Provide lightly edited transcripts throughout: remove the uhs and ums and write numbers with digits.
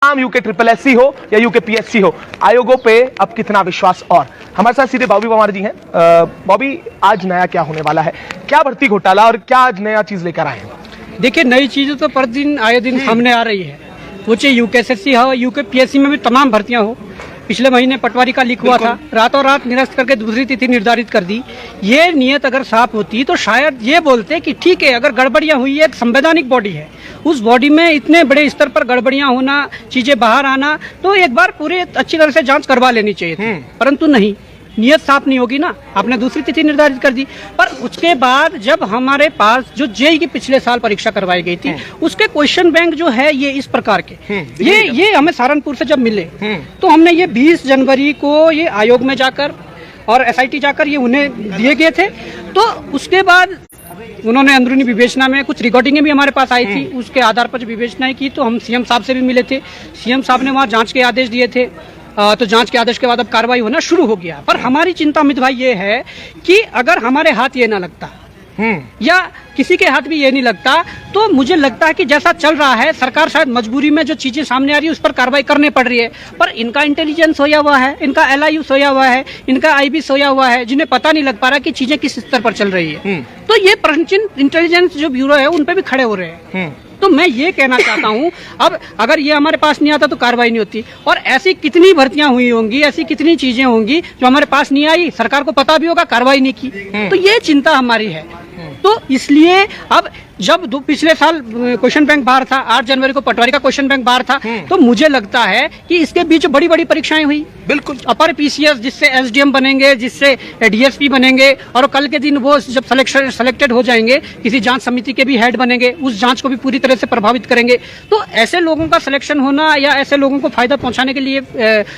तमाम UK triple SC हो या यूके पीएससी हो, आयोगों पे अब कितना विश्वास। और हमारे साथ सीधे बॉबी परमार जी हैं। बॉबी, आज नया क्या होने वाला है, क्या भर्ती घोटाला और क्या आज नया चीज लेकर आए हैं? देखिए, नई चीजें तो प्रतिदिन आए दिन सामने आ रही है। वो चाहे यूकेएसएससी हो, यूके पीएससी में भी तमाम भर्तियां हो। पिछले महीने पटवारी का लीक हुआ था, रातों रात निरस्त करके दूसरी तिथि निर्धारित कर दी। ये नियत अगर साफ होती तो शायद ये बोलते कि ठीक है, अगर गड़बड़ियां हुई है, एक संवैधानिक बॉडी है, उस बॉडी में इतने बड़े स्तर पर गड़बड़ियां होना, चीजें बाहर आना, तो एक बार पूरे अच्छी तरह से जांच करवा लेनी चाहिए थी। परंतु नहीं, नियत साफ नहीं होगी ना, आपने दूसरी तिथि निर्धारित कर दी। पर उसके बाद जब हमारे पास जो जेईई की पिछले साल परीक्षा करवाई गई थी, उसके क्वेश्चन बैंक जो है ये इस प्रकार के, ये हमें सहारनपुर से जब मिले तो हमने ये 20 जनवरी को ये आयोग में जाकर और एसआईटी जाकर ये उन्हें दिए गए थे। तो उसके बाद उन्होंने अंदरूनी विवेचना में कुछ रिकॉर्डिंगें भी हमारे पास आई थी, उसके आधार पर जो विवेचनाएं की तो हम सीएम साहब से भी मिले थे। सीएम साहब ने वहाँ जांच के आदेश दिए थे। तो जांच के आदेश के बाद अब कार्रवाई होना शुरू हो गया। पर हमारी चिंता अमित भाई ये है कि अगर हमारे हाथ ये ना लगता या किसी के हाथ भी ये नहीं लगता, तो मुझे लगता है कि जैसा चल रहा है, सरकार शायद मजबूरी में जो चीजें सामने आ रही है उस पर कार्रवाई करनी पड़ रही है। पर इनका इंटेलिजेंस सोया हुआ है, इनका एलआईयू सोया हुआ है, इनका आईबी सोया हुआ है, जिन्हें पता नहीं लग पा रहा कि चीजें किस स्तर पर चल रही है। तो ये प्राचीन इंटेलिजेंस जो ब्यूरो है उन पे भी खड़े हो रहे हैं। तो मैं ये कहना चाहता हूँ, अब अगर ये हमारे पास नहीं आता तो कार्रवाई नहीं होती। और ऐसी कितनी भर्तियां हुई होंगी, ऐसी कितनी चीजें होंगी जो हमारे पास नहीं आई, सरकार को पता भी होगा, कार्रवाई नहीं की। तो ये चिंता हमारी है। तो इसलिए अब जब पिछले साल क्वेश्चन बैंक बाहर था, 8 जनवरी को पटवारी का क्वेश्चन बैंक बाहर था, तो मुझे लगता है कि इसके बीच बड़ी बड़ी परीक्षाएं हुई। बिल्कुल, अपर पीसीएस जिससे एसडीएम बनेंगे, जिससे डीएसपी बनेंगे, और कल के दिन वो जब सेलेक्टेड हो जाएंगे, किसी जांच समिति के भी हेड बनेंगे, उस जांच को भी पूरी तरह से प्रभावित करेंगे। तो ऐसे लोगों का सिलेक्शन होना या ऐसे लोगों को फायदा पहुंचाने के लिए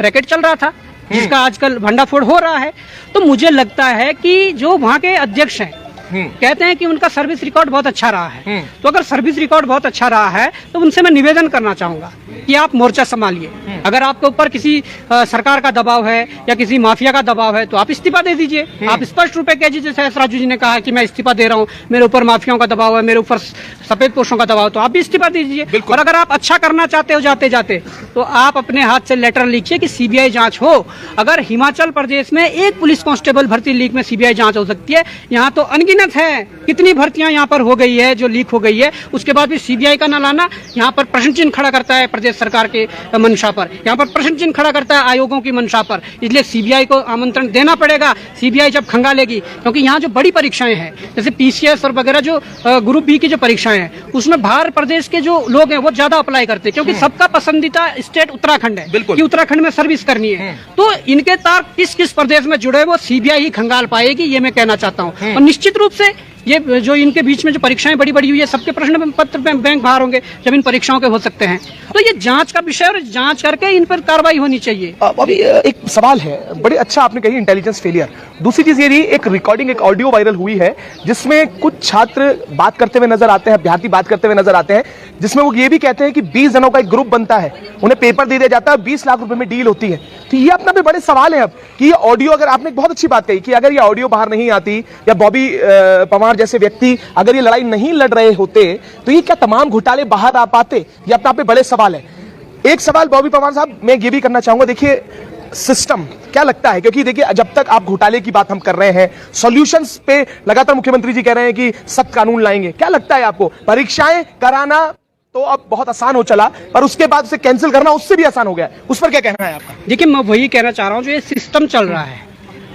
रैकेट चल रहा था, जिसका आजकल भंडाफोड़ हो रहा है। तो मुझे लगता है कि जो वहाँ के अध्यक्ष हैं कहते हैं कि उनका सर्विस रिकॉर्ड बहुत अच्छा रहा है। तो अगर सर्विस रिकॉर्ड बहुत अच्छा रहा है तो उनसे मैं निवेदन करना चाहूंगा कि आप मोर्चा संभालिए। अगर आपके ऊपर किसी सरकार का दबाव है या किसी माफिया का दबाव है तो आप इस्तीफा दे दीजिए। आप स्पष्ट रूप से कहिए, जैसे एस राजू जी ने कहा कि मैं इस्तीफा दे रहा हूँ, मेरे ऊपर माफियाओं का दबाव है, मेरे ऊपर सफेद पोशों का दबाव, तो आप भी इस्तीफा दीजिए। और अगर आप अच्छा करना चाहते हो जाते जाते, तो आप अपने हाथ से लेटर लिखिए कि सीबीआई जांच हो। अगर हिमाचल प्रदेश में एक पुलिस कांस्टेबल भर्ती लीक में सीबीआई जांच हो सकती है, यहाँ तो अनगिनत है कितनी भर्तियां यहाँ पर हो गई है जो लीक हो गई है, उसके बाद भी सीबीआई का न लाना यहाँ पर प्रश्न चिन्ह खड़ा करता है प्रदेश सरकार के मंशा पर, यहाँ पर प्रश्न चिन्ह खड़ा करता है आयोगों की मंशा पर। इसलिए सीबीआई को आमंत्रण देना पड़ेगा। सीबीआई जब खंगालेगी, क्योंकि यहाँ जो बड़ी परीक्षाएं हैं जैसे पीसीएस और वगैरह, जो ग्रुप बी की जो परीक्षाएं हैं, उसमें बाहर प्रदेश के जो लोग हैं वो ज्यादा अप्लाई करते हैं, क्योंकि सबका पसंदीदा स्टेट उत्तराखंड है कि उत्तराखंड में सर्विस करनी है। तो इनके तार किस किस प्रदेश में जुड़े वो सीबीआई ही खंगाल पाएगी, ये मैं कहना चाहता हूँ। और निश्चित रूप से ये जो इनके बीच में जो परीक्षाएं बड़ी बड़ी हुई है, सबके प्रश्न पत्र बैंक बाहर होंगे जब इन परीक्षाओं के हो सकते हैं। तो ये जांच का विषय और जांच करके इन पर कार्रवाई होनी चाहिए। अभी एक सवाल है, बड़े अच्छा आपने कही इंटेलिजेंस फेलियर। दूसरी चीज ये रही, एक रिकॉर्डिंग, एक ऑडियो वायरल हुई है जिसमें कुछ छात्र बात करते हुए नजर आते हैं, अभ्यर्थी बात करते हुए नजर आते हैं, जिसमें वो ये भी कहते हैं कि 20 जनों का एक ग्रुप बनता है, उन्हें पेपर दे दिया जाता है, 20 लाख रुपए में डील होती है। तो ये अपना भी बड़े सवाल है अब कि ये ऑडियो, अगर आपने बहुत अच्छी बात कही कि अगर ये ऑडियो बाहर नहीं आती या बॉबी परमार जैसे व्यक्ति अगर ये लड़ाई नहीं लड़ रहे होते तो ये क्या तमाम घोटाले बाहर आ पाते? ये अपना पे बड़े सवाल है। एक सवाल बॉबी परमार साहब मैं ये भी करना चाहूंगा, देखिए सिस्टम क्या लगता है, क्योंकि देखिए जब तक आप घोटाले की बात हम कर रहे हैं, सॉल्यूशंस पे लगातार मुख्यमंत्री जी कह रहे हैं कि सख्त कानून लाएंगे, क्या लगता है आपको परीक्षाएं कराना तो अब बहुत आसान हो चला, पर उसके बाद उसे कैंसिल करना उससे भी आसान हो गया, उस पर क्या कहना है आपका? देखिए, मैं वही कहना चाह रहा हूँ, जो ये सिस्टम चल रहा है,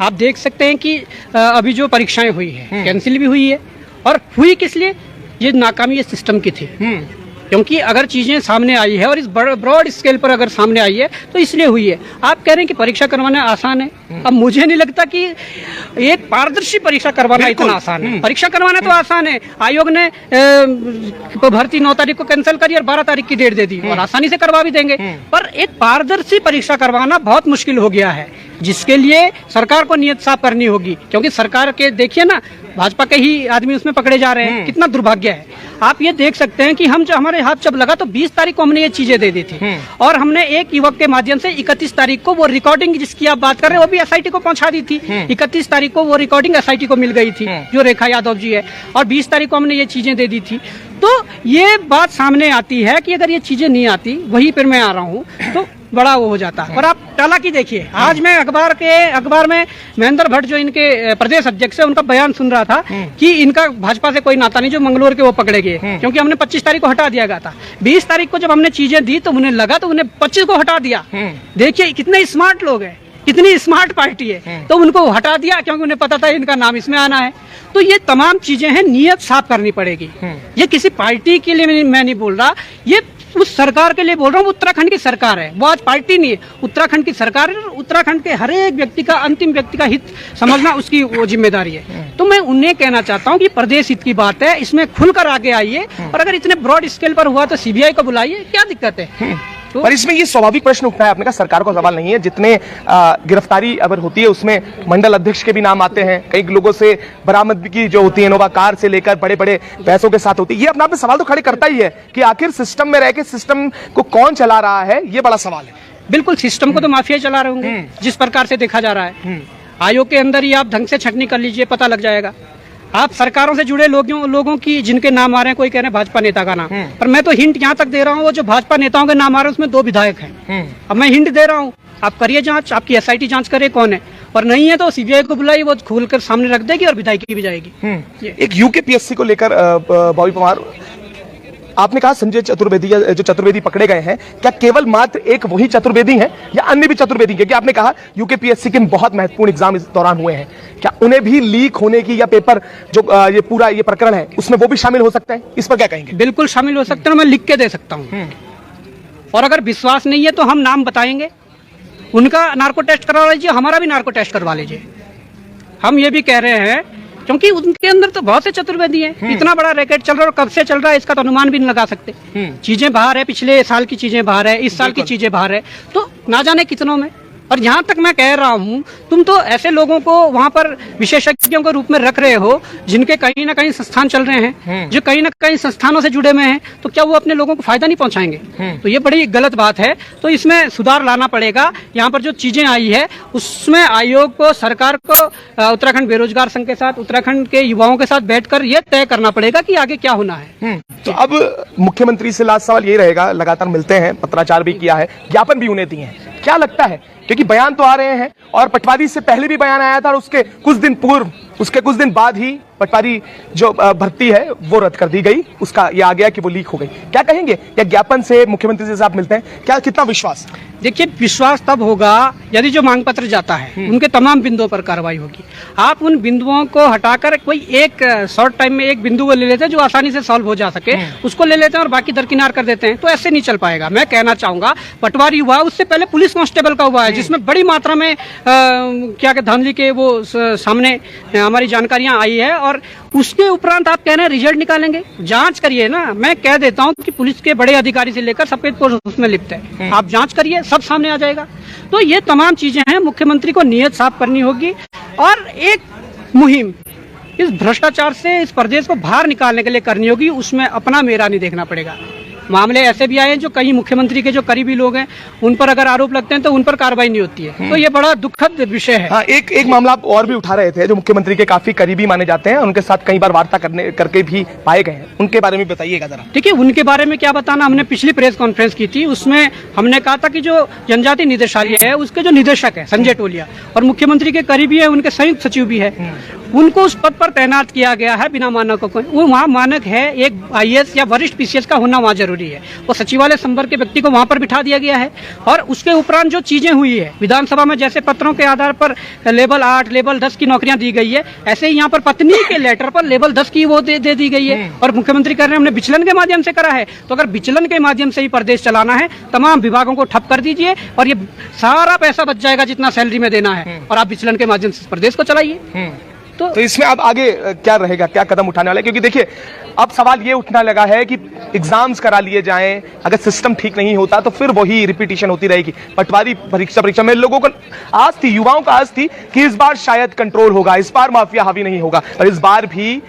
आप देख सकते हैं कि अभी जो परीक्षाएं हुई है कैंसिल भी हुई है, और हुई किस लिए? ये नाकामी ये सिस्टम की थी। क्योंकि अगर चीजें सामने आई है और इस ब्रॉड स्केल पर अगर सामने आई है तो इसलिए हुई है। आप कह रहे हैं कि परीक्षा करवाना आसान है, अब मुझे नहीं लगता कि एक पारदर्शी परीक्षा करवाना इतना आसान है। परीक्षा करवाना तो आसान है, आयोग ने भर्ती 9 तारीख को कैंसिल करी और 12 तारीख की डेट दे दी और आसानी से करवा भी देंगे। पर एक पारदर्शी परीक्षा करवाना बहुत मुश्किल हो गया है, जिसके लिए सरकार को नियत साफ करनी होगी। क्योंकि सरकार के देखिए ना, भाजपा के ही आदमी उसमें पकड़े जा रहे हैं, कितना दुर्भाग्य है। आप ये देख सकते हैं कि हम जो हमारे हाथ जब लगा तो 20 तारीख को हमने ये चीजें दे दी थी, और हमने एक युवक के माध्यम से 31 तारीख को वो रिकॉर्डिंग जिसकी आप बात कर रहे हैं वो भी एसआईटी को पहुंचा दी थी। 31 तारीख को वो रिकॉर्डिंग एसआईटी को मिल गई थी, जो रेखा यादव जी है, और 20 तारीख को हमने ये चीजें दे दी थी। तो ये बात सामने आती है कि अगर ये चीजें नहीं आती, वहीं पर मैं आ रहा हूँ, तो बड़ा वो हो जाता है। और आप चालाकी देखिए, आज मैं अखबार में महेंद्र भट्ट जो इनके प्रदेश अध्यक्ष है, उनका बयान सुन रहा था कि इनका भाजपा से कोई नाता नहीं, जो मंगलोर के वो पकड़े गए, क्योंकि हमने 25 तारीख को हटा दिया गया था। 20 तारीख को जब हमने चीजें दी तो उन्हें लगा, तो उन्हें 25 को हटा दिया। देखिए कितने स्मार्ट लोग हैं, कितनी स्मार्ट पार्टी है, तो उनको हटा दिया क्योंकि उन्हें पता था इनका नाम इसमें आना है। तो ये तमाम चीजें हैं, नियत साफ करनी पड़ेगी। ये किसी पार्टी के लिए मैं नहीं बोल रहा, ये उस सरकार के लिए बोल रहा हूँ। उत्तराखंड की सरकार है, वो आज पार्टी नहीं है, उत्तराखंड की सरकार है। उत्तराखंड के हर एक व्यक्ति का, अंतिम व्यक्ति का हित समझना उसकी वो जिम्मेदारी है। तो मैं उन्हें कहना चाहता हूँ कि प्रदेश हित की बात है, इसमें खुलकर आगे आइए, और अगर इतने ब्रॉड स्केल पर हुआ तो सीबीआई को बुलाइए, क्या दिक्कत है। पर इसमें ये स्वाभाविक प्रश्न उठता है, आपने कहा सरकार का सवाल नहीं है, जितने गिरफ्तारी अगर होती है उसमें मंडल अध्यक्ष के भी नाम आते हैं, कई लोगों से बरामदगी जो होती है इनोवा कार से लेकर बड़े बड़े पैसों के साथ होती है। ये अपने आप में सवाल तो खड़े करता ही है कि आखिर सिस्टम में रह के सिस्टम को कौन चला रहा है, ये बड़ा सवाल है। बिल्कुल, सिस्टम को तो माफिया चला रहे होंगे, जिस प्रकार से देखा जा रहा है। आयोग के अंदर ही आप ढंग से छटनी कर लीजिए, पता लग जाएगा। आप सरकारों से जुड़े लोगों की जिनके नाम आ रहे हैं, कोई कह रहे हैं भाजपा नेता का नाम, पर मैं तो हिंट यहाँ तक दे रहा हूँ, वो जो भाजपा नेताओं के नाम आ रहे हैं उसमें 2 विधायक हैं। अब मैं हिंट दे रहा हूँ, आप करिए जांच, आपकी एसआईटी जांच करे कौन है, और नहीं है तो सीबीआई को बुलाइए, वो खोलकर सामने रख देगी और विधायकी भी जाएगी। एक यूकेपीएससी को लेकर बॉबी परमार, आपने कहा संजय चतुर्वेदी, जो चतुर्वेदी पकड़े गए हैं, क्या केवल मात्र एक वही चतुर्वेदी हैं या अन्य भी चतुर्वेदी? क्योंकि आपने कहा यूकेपीएससी के बहुत महत्वपूर्ण एग्जाम इस दौरान हुए हैं, क्या उन्हें भी लीक होने की, या पेपर जो ये पूरा ये प्रकरण है उसमें वो भी शामिल हो सकते हैं? इस पर क्या कहेंगे? बिल्कुल शामिल हो सकते हैं, मैं लिख के दे सकता हूँ। और अगर विश्वास नहीं है तो हम नाम बताएंगे, उनका नार्को टेस्ट करवा लीजिए, हमारा भी नार्को टेस्ट करवा लीजिए। हम ये भी कह रहे हैं क्योंकि उनके अंदर तो बहुत से चतुर्वेदी हैं। इतना बड़ा रैकेट चल रहा है और कब से चल रहा है इसका तो अनुमान भी नहीं लगा सकते। चीजें बाहर है, पिछले साल की चीजें बाहर है, इस साल की चीजें बाहर है, तो ना जाने कितनों में। और यहाँ तक मैं कह रहा हूँ, तुम तो ऐसे लोगों को वहाँ पर विशेषज्ञों के रूप में रख रहे हो जिनके कहीं ना कहीं संस्थान चल रहे हैं, जो कहीं ना कहीं संस्थानों से जुड़े हुए हैं, तो क्या वो अपने लोगों को फायदा नहीं पहुंचाएंगे? तो ये बड़ी गलत बात है। तो इसमें सुधार लाना पड़ेगा। यहाँ पर जो चीजें आई है उसमें आयोग को, सरकार को, उत्तराखंड बेरोजगार संघ के साथ, उत्तराखंड के युवाओं के साथ बैठकर ये तय करना पड़ेगा कि आगे क्या होना है। तो अब मुख्यमंत्री से लास्ट सवाल ये रहेगा, लगातार मिलते हैं, पत्राचार भी किया है, ज्ञापन भी उन्हें दिए हैं, क्या लगता है, क्योंकि बयान तो आ रहे हैं और पटवारी से पहले भी बयान आया था और उसके कुछ दिन पूर्व, उसके कुछ दिन बाद ही पटवारी जो भर्ती है वो रद्द कर दी गई, उसका ये आ गया कि वो लीक हो गई। क्या कहेंगे, या ज्ञापन से मुख्यमंत्री से आप मिलते हैं, क्या कितना विश्वास? देखिए, विश्वास तब होगा यदि जो मांग पत्र जाता है उनके तमाम बिंदुओं पर कार्रवाई होगी। आप उन बिंदुओं को हटाकर कोई एक शॉर्ट टाइम में एक बिंदु को ले लेते हैं जो आसानी से सॉल्व हो जा सके, उसको ले लेते हैं और बाकी दरकिनार कर देते हैं, तो ऐसे नहीं चल पाएगा। मैं कहना चाहूंगा, पटवारी हुआ, उससे पहले पुलिस कांस्टेबल का हुआ है, जिसमें बड़ी मात्रा में क्या धांधली के वो सामने हमारी जानकारियां आई है, और उसके उपरांत आप कह रहे हैं रिजल्ट निकालेंगे, जांच करिए ना। मैं कह देता हूं कि पुलिस के बड़े अधिकारी से लेकर सफेद पोस्ट उसमें लिप्त है, आप जांच करिए, सब सामने आ जाएगा। तो ये तमाम चीजें हैं, मुख्यमंत्री को नियत साफ करनी होगी और एक मुहिम इस भ्रष्टाचार से इस प्रदेश को बाहर निकालने के लिए करनी होगी। उसमें अपना मेरा नहीं देखना पड़ेगा। मामले ऐसे भी आए हैं जो कई मुख्यमंत्री के जो करीबी लोग हैं उन पर अगर आरोप लगते हैं तो उन पर कार्रवाई नहीं होती है, तो ये बड़ा दुखद विषय है। हाँ, एक मामला आप और भी उठा रहे थे, जो मुख्यमंत्री के काफी करीबी माने जाते हैं, उनके साथ कई बार वार्ता करके भी पाए गए हैं, उनके बारे में बताइएगा जरा। देखिए, उनके बारे में क्या बताना, हमने पिछली प्रेस कॉन्फ्रेंस की थी, उसमें हमने कहा था कि जो जनजाति निदेशालय है उसके जो निदेशक है संजय टोलिया, और मुख्यमंत्री के करीबी है, उनके संयुक्त सचिव भी है, उनको उस पद पर तैनात किया गया है बिना मानक को। वो वहाँ मानक है, एक IAS या वरिष्ठ PCS का होना वहाँ जरूरी है, वो सचिवालय संवर्ग के व्यक्ति को वहाँ पर बिठा दिया गया है। और उसके उपरांत जो चीजें हुई है विधानसभा में, जैसे पत्रों के आधार पर लेवल 8, लेवल 10 की नौकरियां दी गई है, ऐसे ही यहाँ पर पत्नी के लेटर पर लेवल 10 की वो दे दी गई है। और मुख्यमंत्री कह रहे हैं हमने विचलन के माध्यम से करा है, तो अगर विचलन के माध्यम से ही प्रदेश चलाना है, तमाम विभागों को ठप कर दीजिए और ये सारा पैसा बच जाएगा जितना सैलरी में देना है, और आप विचलन के माध्यम से प्रदेश को चलाइए। तो इसमें अब आगे क्या रहेगा, क्या कदम उठाने वाले? क्योंकि देखिए, अब सवाल ये उठने लगा है कि एग्जाम्स करा लिए जाएं, अगर सिस्टम ठीक नहीं होता तो फिर वही रिपीटिशन होती रहेगी। पटवारी परीक्षा में लोगों को आस थी, युवाओं को आस थी कि इस बार शायद कंट्रोल होगा, इस बार माफिया हावी नहीं होगा, पर इस बार भी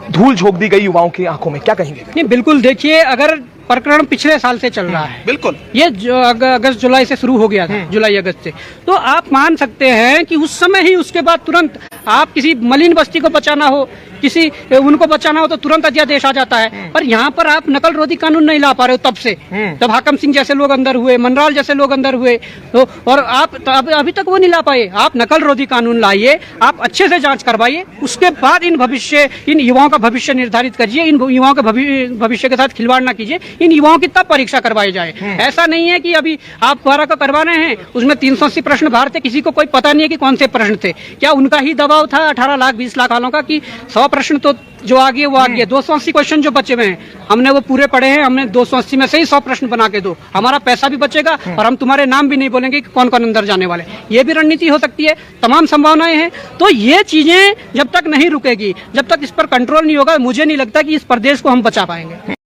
धूल झोंक दी गई युवाओं की आंखों में। क्या कहेंगे? नहीं, बिल्कुल, देखिए, अगर प्रकरण पिछले साल से चल रहा है, बिल्कुल, ये अगस्त जुलाई से शुरू हो गया था, जुलाई अगस्त से, तो आप मान सकते हैं कि उस समय ही, उसके बाद तुरंत आप किसी मलिन बस्ती को बचाना हो किसी उनको बचाना हो तो तुरंत अध्यादेश आ जाता है। पर यहाँ पर आप नकल रोधी कानून नहीं ला पा रहे हो तब से, तब हाकम सिंह जैसे लोग अंदर हुए, मनराल जैसे लोग अंदर हुए, तो और आप अभी तक वो नहीं ला पाए। आप नकल रोधी कानून लाइए, आप अच्छे से जांच करवाइए, उसके बाद इन युवाओं का भविष्य निर्धारित करिए, इन युवाओं के भविष्य के साथ खिलवाड़ ना कीजिए, इन युवाओं की तब परीक्षा करवाई जाए। ऐसा नहीं है कि अभी आप 12 का करवा रहे हैं, उसमें 380 प्रश्न बाहर थे, किसी को कोई पता नहीं है कि कौन से प्रश्न थे। क्या उनका ही दबाव था 18 लाख 20 लाख वालों का कि 100 प्रश्न तो जो आ गए वो आ गए, 280 क्वेश्चन जो बचे हुए हैं हमने वो पूरे पढ़े हैं, हमने 280 में से ही 100 प्रश्न बना के दो, हमारा पैसा भी बचेगा और हम तुम्हारे नाम भी नहीं बोलेंगे कि कौन कौन अंदर जाने वाले। ये भी रणनीति हो सकती है, तमाम संभावनाएं हैं। तो ये चीजें जब तक नहीं रुकेगी, जब तक इस पर कंट्रोल नहीं होगा, मुझे नहीं लगता कि इस प्रदेश को हम बचा पाएंगे।